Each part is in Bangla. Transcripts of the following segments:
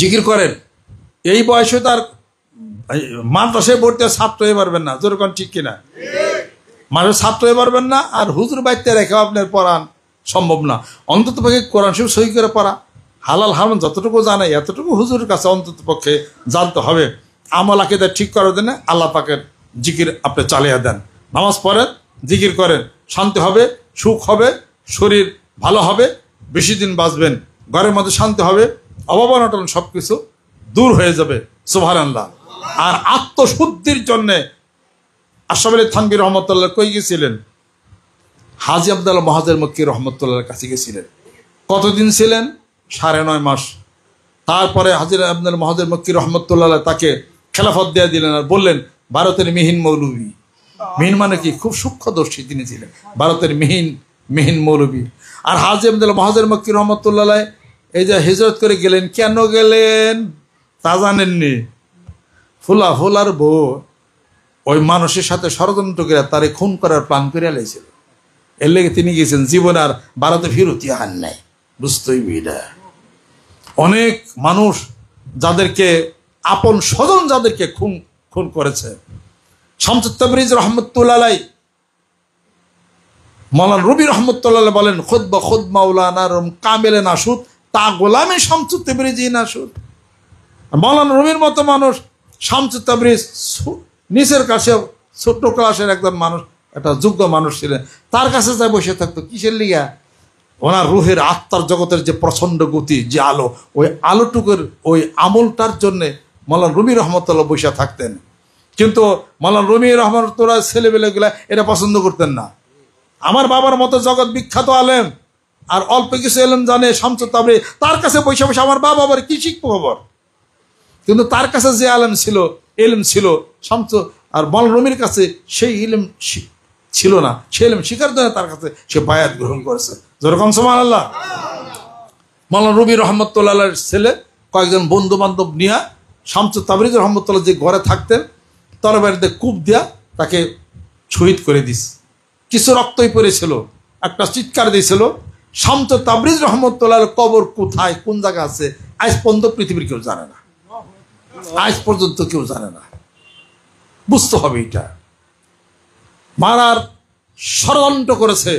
জিকির করেন। এই বয়সে তার মাদ্রাসায় ভর্তি ছাত্র হয়ে পারবেন না, যেরকম ঠিক কিনা? মানুষ ছাত্র হয়ে পারবেন না, আর হুজুর বাড়িতে রেখেও আপনার পড়ান সম্ভব না। অন্তত পক্ষে কোরআন শরীফ সহি করে পড়া, হালাল হারাম যতটুকু জানে এতটুকু হুজুরের কাছে অন্তত পক্ষে জানতে হবে। আমল আকীদা ঠিক করার জন্য আল্লাহ পাকের জিকির আপনি চালিয়ে দেন, নামাজ পড়েন, জিকির করেন, শান্তি হবে, সুখ হবে, শরীর ভালো হবে, বেশি দিন বাঁচবেন, ঘরের মধ্যে শান্তি হবে, অভাব অনটন সব কিছু দূর হয়ে যাবে। সুবহানাল্লাহ। আর আত্মশুদ্ধির জন্যে আশরাফ আলী থানভী রহমতুল্লাহ কই গেছিলেন? হাজী আব্দুল্লাহ মুহাজির মক্কি রহমতুল্লাহর কাছে গেছিলেন। কতদিন ছিলেন? 9.5 মাস। তারপরে হাজী আব্দুল্লাহ মুহাজির মক্কি রহমতুল্লাহ তাকে খেলাফত দিয়ে দিলেন আর বললেন ভারতের মিহিন মৌলবী। মিহিন মানে কি? খুব সূক্ষ্মদর্শী তিনি ছিলেন, ভারতের মিহিন মৌলবী। আর হাজী আব্দুল্লাহ মুহাজির মক্কি রহমতুল্লাহ এই যে হিজরত করে গেলেন, কেন গেলেন তা জানেননি? ফুলার বউ ওই মানুষের সাথে ষড়যন্ত্র করে তারে খুন করার প্ল্যান করে আলাইছিল। এর লেগে তিনি গেছেন, জীবন আর ভারতে ফিরতি হার নাই। বুঝতেই বিটা অনেক মানুষ যাদেরকে আপন স্বজন যাদেরকে খুন করেছে। শামসুত তাবরিজ রহমতুল্লাহ মাওলানা রুবি রহমতুল্লাহ বলেন খুদ মাওলানা কামেলে নাসুদ তা গোলামে শামসুত তাবরিজি নাসুদ। মাওলানা রুবির মতো মানুষ, শামসুত তাবরিজ নিচের কাছে ছোট্ট ক্লাসের একজন মানুষ, একটা যোগ্য মানুষ ছিলেন, তার কাছে যা বসে থাকতো কিসের লিগা? ওনার রুহের আত্মার জগতের যে প্রচন্ড গতি, যে আলো, ওই আলোটুকুর ওই আমলটার জন্যে মাওলানা রুমি রহমতুল্লাহ বসে থাকতেন। কিন্তু মাওলানা রুমি রহমতুল্লাহ ছেলেবেলেগুলা এটা পছন্দ করতেন না। আমার বাবার মতো জগৎ বিখ্যাত আলেম আর অল্প কিছু এলেম জানে শামসুত তাবরিজ, তার কাছে বসে বসে আমার বাবা আবার কি শিখবো খবর? কিন্তু তার কাছে যে আলেম ছিল, এলম ছিল শামসু আর মাওলানা রুমির কাছে সেই ইলম ছিল না, সে ইলম শিখার জন্য তার কাছে সে বায়াত গ্রহণ করেছে। যেরকম সুবহানাল্লাহ। মাওলানা রুবি রহমতুল্লাহর ছেলে কয়েকজন বন্ধু বান্ধব নিয়ে শামসুত তাবরিজ রহমতুল্লাহ যে ঘরে থাকতেন, তরবারিতে কূপ দিয়া তাকে শহীদ করে দিস। কিছু রক্তই পড়েছিল, একটা চিৎকার দিয়েছিল। শামসুত তাবরিজ রহমতুল্লাহর কবর কোথায়, কোন জায়গা আছে আজ পর্যন্ত পৃথিবীর কেউ জানে না, আজ পর্যন্ত কেউ জানে না। বুঝতে হবে এটা। মারার ষড়যন্ত্র করেছে,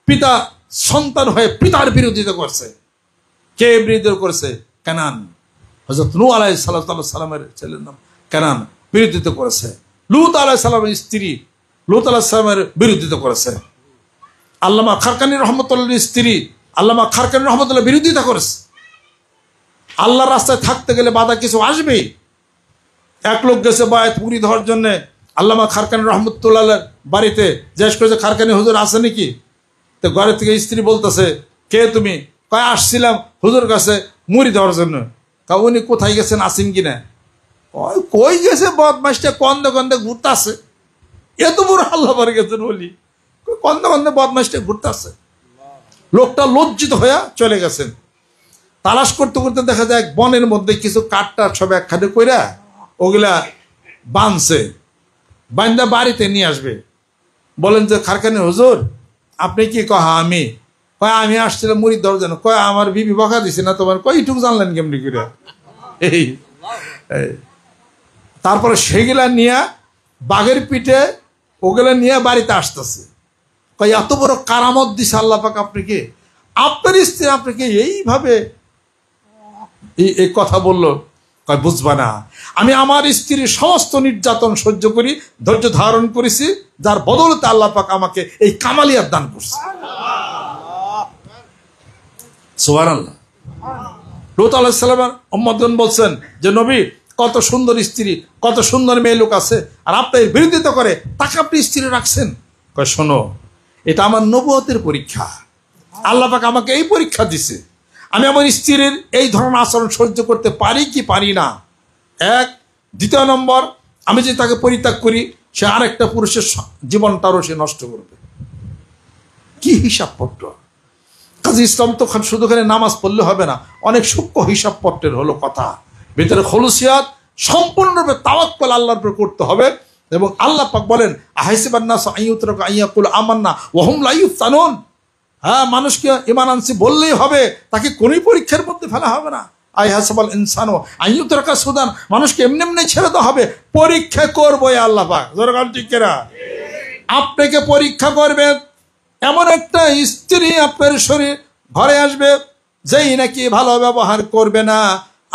পিতা সন্তান হয়ে পিতার বিরোধিতা করছে। কে বিরোধিতা করেছে? কানান। হযরত নূহ আলাইহিস সালামের ছেলের নাম কানান বিরোধিতা করেছে। লূত আলাইহিস সালামের স্ত্রী লূত আলাইহিস সালামের বিরোধিতা করেছে। আল্লামা খারকানী রহমতুল্লাহর স্ত্রী আল্লামা খারকানী রহমতুল্লাহ বিরোধিতা করেছে। আল্লাহর রাস্তায় থাকতে গেলে বাধা কিছু আসবেই। এক লোক গেছে বায়াত পুরি ধরার জন্য আল্লামা খারকানী রহমতুল্লাহ বাড়িতে, জিজ্ঞেস করেছে খারকানী হুজুর আছে নাকি? তো ঘরের থেকে স্ত্রী বলতেছে, কে তুমি? কয় আসছিলাম হুজুর কাছে মুড়ি দেওয়ার জন্য। উনি কোথায় গেছেন, আসেন কিনা? কই গেছে বদমাইশটা, কন্দে কন্দে ঘুরতেছে। এত বড় আল্লাহ বাড়ি গেছেন বলি, কন্দে কন্দে বদমাইশটা ঘুরতেছে। লোকটা লজ্জিত হয়ে চলে গেছেন। তালাশ করতে করতে দেখা যায় বনের মধ্যে কিছু কাঠটা সব একখানে কইরা ওগুলা বাঁধছে, বান্দা বাড়িতে নিয়ে আসবে। বলেন যে খারকানী হুজুর আপনি কি? কহা আমি। কয় আমি আসছিলাম মুড়ি দেওয়ার জন্য। কয় আমার বিবি বকা দিছে না তোমার? কয় এইটুকু জানলেন কেমনি করে? এই তারপরে সেগুলা নিয়ে বাঘের পিঠে ওগুলা নিয়ে বাড়িতে আসতেছে। কয় এত বড় কারামত দিছে আল্লাহ পাক আপনাকে, আপনার স্ত্রী আপনাকে এইভাবে এই কথা বললো। কয় বুঝবা না, আমি আমার স্ত্রীর সমস্ত নির্যাতন সহ্য করি, ধৈর্য ধারণ করেছি, যার বদৌলতে আল্লাহ পাক আমাকে এই কামালিয়াত দান করছে। সুবহানাল্লাহ। লূত আলাইহিস সালামের উম্মতগণ বলছেন যে নবী কত সুন্দর স্ত্রী, কত সুন্দর মেয়ে লোক আছে, আর আপনি বিরোধিতা করে তাকে আপনি স্ত্রী রাখছেন। কয় শোনো, এটা আমার নবুয়তের পরীক্ষা। আল্লাহ পাক আমাকে এই পরীক্ষা দিছে, আমি আমার স্ত্রীর এই ধরনের আচরণ সহ্য করতে পারি কি পারি না। এক। দ্বিতীয় নম্বর, আমি যদি তাকে পরিত্যাগ করি সে আরেকটা পুরুষের জীবনটারও সে নষ্ট করবে। কি হিসাবপত্র! কাজী ইসলাম তো শুধুখানে নামাজ পড়লে হবে না, অনেক সূক্ষ্ম হিসাবপত্রের হলো কথা। ভিতরে খলুসিয়াত, সম্পূর্ণরূপে তাওয়াক্কুল আল্লাহর উপর করতে হবে। এবং আল্লাহ পাক বলেন আহাসিবান নাস আইয়ুতরাকু আইয়াকুল আমান্না ওয়া হুম লা ইফতানুন। হ্যাঁ, মানুষকে ঈমান আনছি বললেই হবে, তাকে কোনই পরীক্ষার মধ্যে ফেলা হবে না। আই হাসাবাল ইনসানু আইয়ুতরাকা সুদান, মানুষকে এমনি এমনি ছেড়ে দেওয়া হবে? পরীক্ষা করবো আল্লাহ পাক। জোরে বলেন ঠিক কিনা? আপনাকে পরীক্ষা করবে। এমন একটা স্ত্রী আপনার শরীর ঘরে আসবে যেই নাকি ভালো ব্যবহার করবে না,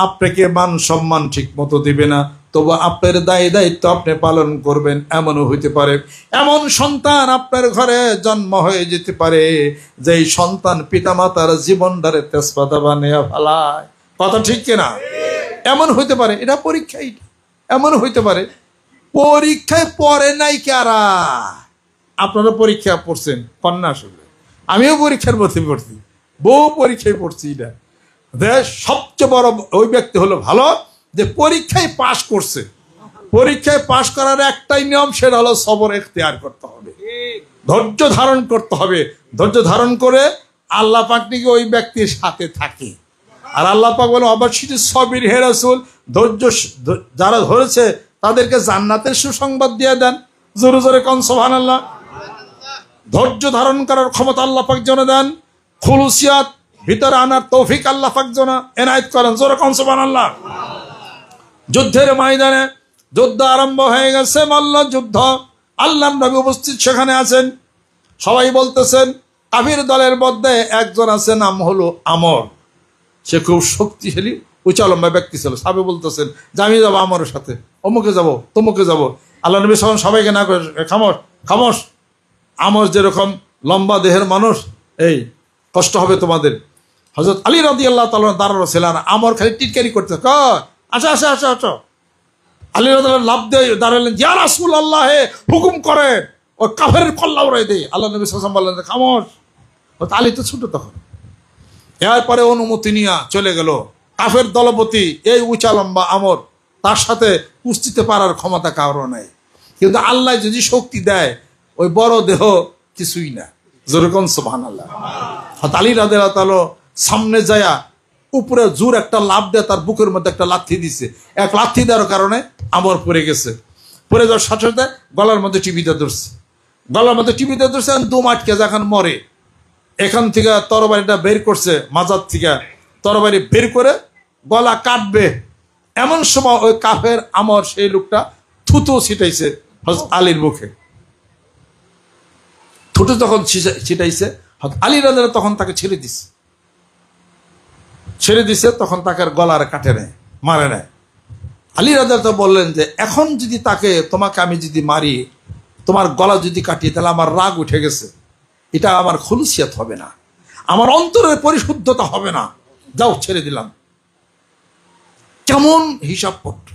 আপনাকে মান সম্মান ঠিক মতো দিবে না, তবু আপনার দায়িত্ব আপনি পালন করবেন। এমনও হইতে পারে এমন সন্তান আপনার ঘরে জন্ম হয়ে যেতে পারে যেই সন্তান পিতামাতার জীবনটারে তেজপাতা বানিয়ে ফেলায়। কথা ঠিক কিনা? এমন হইতে পারে, এটা পরীক্ষাই। এমন হইতে পারে পরীক্ষায় পড়ে নাই কারা? আপনারা পরীক্ষা পড়ছেন কন্যা, আসলে আমিও পরীক্ষার মধ্যে পড়ছি, বহু পরীক্ষায় পড়ছি। এটা দেশ সবচেয়ে বড় ওই ব্যক্তি হলো ভালো যে পরীক্ষায় পাশ করছে। পরীক্ষায় পাশ করার একটাই নিয়ম, সেটা হলো সবর এখতিয়ার করতে হবে, ধৈর্য ধারণ করতে হবে। ধৈর্য ধারণ করে আল্লাহ পাক নাকি ওই ব্যক্তির সাথে থাকে। আর আল্লাহ পাক বলে অবশ্যই সবির হে রাসূল, ধৈর্য যারা ধরেছে তাদেরকে জান্নাতের সুসংবাদ দিয়ে দেন। জোরে জোরে কোন সুবহানাল্লাহ। ধৈর্য ধারণ করার ক্ষমতা আল্লাহ পাক যেন দেন, খুলুসিয়াত ভিতরে আনার তৌফিক আল্লাহ পাক যেন এনায়েত করেন। জোরে কোন সুবহানাল্লাহ। যুদ্ধের ময়দানে যুদ্ধ আরম্ভ হয়ে গেছে, মল্ল যুদ্ধ। আল্লাহর নবী উপস্থিত সেখানে আছেন। সবাই বলতেছেন কাফির দলের মধ্যে একজন আছে, নাম হলো আমর। সে খুব শক্তিশালী উঁচা লম্বা ব্যক্তি ছিল। সাহাবী বলতেছেন যে আমি যাবো আমরের সাথে, অমুকে যাব, তমুকে যাব। আল্লাহ নবী সবাইকে না করে খামোশ খামোশ, আমর যেরকম লম্বা দেহের মানুষ, এই কষ্ট হবে তোমাদের। হযরত আলী রাদিয়াল্লাহু তাআলা দাঁড়ানো ছিলেন, আমর খালি টিটকারি করতে, আচ্ছা আচ্ছা আচ্ছা আচ্ছা। আলী রাদিয়াল্লাহু লাভ দিয়ে দাঁড়ালেন, ইয়া রাসূলুল্লাহ হুকুম করেন, ও কাফেরের কল্লা উড়াই দেয়। আল্লাহ নবী সাল্লাল্লাহু আলাইহি ওয়াসাল্লাম বললেন খামোশ। আলী তো ছোট তখন। এরপরে অনুমতি নিয়ে চলে গেল। কাফের দলপতি এই উঁচা লম্বা আমর, তার সাথে কুস্তিতে পারার ক্ষমতা কারো নাই, কিন্তু আল্লাহ যদি শক্তি দেয় ওই বড় দেহ কিছুই না। যেরকম সুবহানাল্লাহ। আলী রাদিয়াল্লাহু তাআলা সামনে যায়া উপরে জোর একটা লাফ দিয়ে তার বুকের মধ্যে একটা লাথি দিছে। এক লাথি দেওয়ার কারণে আমর পড়ে গেছে। পড়ে যাওয়ার সাথে সাথে গলার মধ্যে টিপিতে ধরছে, গলার মধ্যে টিপিতে ধরছে, দম আটকে যখন মরে। এখান থেকে তরবারিটা বের করছে, মাজার থেকে তরবারি বের করে গলা কাটবে, এমন সময় ওই কাফের আমর সেই লোকটা থুতু ছিটাইছে হযরত আলীর মুখে। থুতু যখন ছিটাইছে, হযরত আলী রাদিয়াল্লাহু তখন তাকে ছেড়ে দিছে, তখন তাকে গলার কাটে নেয়, মারে নেয়। আলী রাদিয়াল্লাহু বললেন যে এখন যদি তোমাকে আমি যদি মারি, তোমার গলা যদি কাটি, তাহলে আমার রাগ উঠে গেছে, এটা আমার খুলুসিয়াত হবে না, আমার অন্তরের পরিশুদ্ধতা হবে না, যাও ছেড়ে দিলাম। কেমন হিসাব পত্র!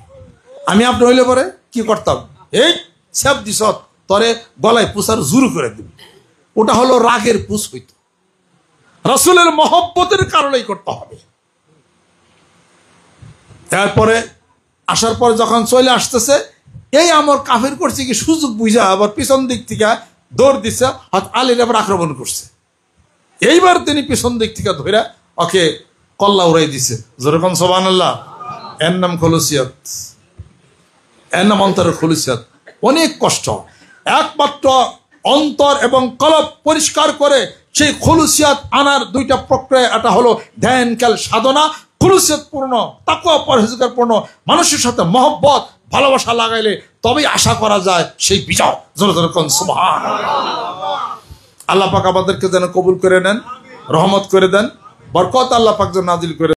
আমি আপনি হইলে পরে কি করতাম, এই সেব দিস তরে গলায় পুষার জোর করে দিবি। ওটা হলো রাগের পুষ হইত, রাসূলের মহব্বতের কারণেই করতে হবে। এরপরে আসার পর যখন চলে আসতেছে, এই আমার কাফের করছে কি সুযোগ বুঝা আবার পিছন দিক থেকে দৌড় দিচ্ছে, হয়তো আলীর আবার আক্রমণ করছে। এইবার তিনি পিছন দিক থেকে ধরে ওকে কল্লা উড়াই দিছে। যেরকম সুবহানাল্লাহ। এর নাম খুলুসিয়াত, এর নাম অন্তরের খুলুসিয়াত। অনেক কষ্ট, একমাত্র অন্তর এবং কলব পরিষ্কার করে সেই খুলুসিয়াত আনার দুইটা প্রক্রিয়া। এটা হলো ধ্যান খেল সাধনা, খুলুসিয়াত পূর্ণ, তাকওয়া পরহেজগার পূর্ণ মানুষের সাথে মহব্বত ভালোবাসা লাগাইলে তবেই আশা করা যায় সেই বিজয়। জোরে জোরে কোন সুবহানাল্লাহ। আল্লাহ পাক আমাদেরকে যেন কবুল করে নেন, রহমত করে দেন, বরকত আল্লাহ পাক যেন নাজিল করে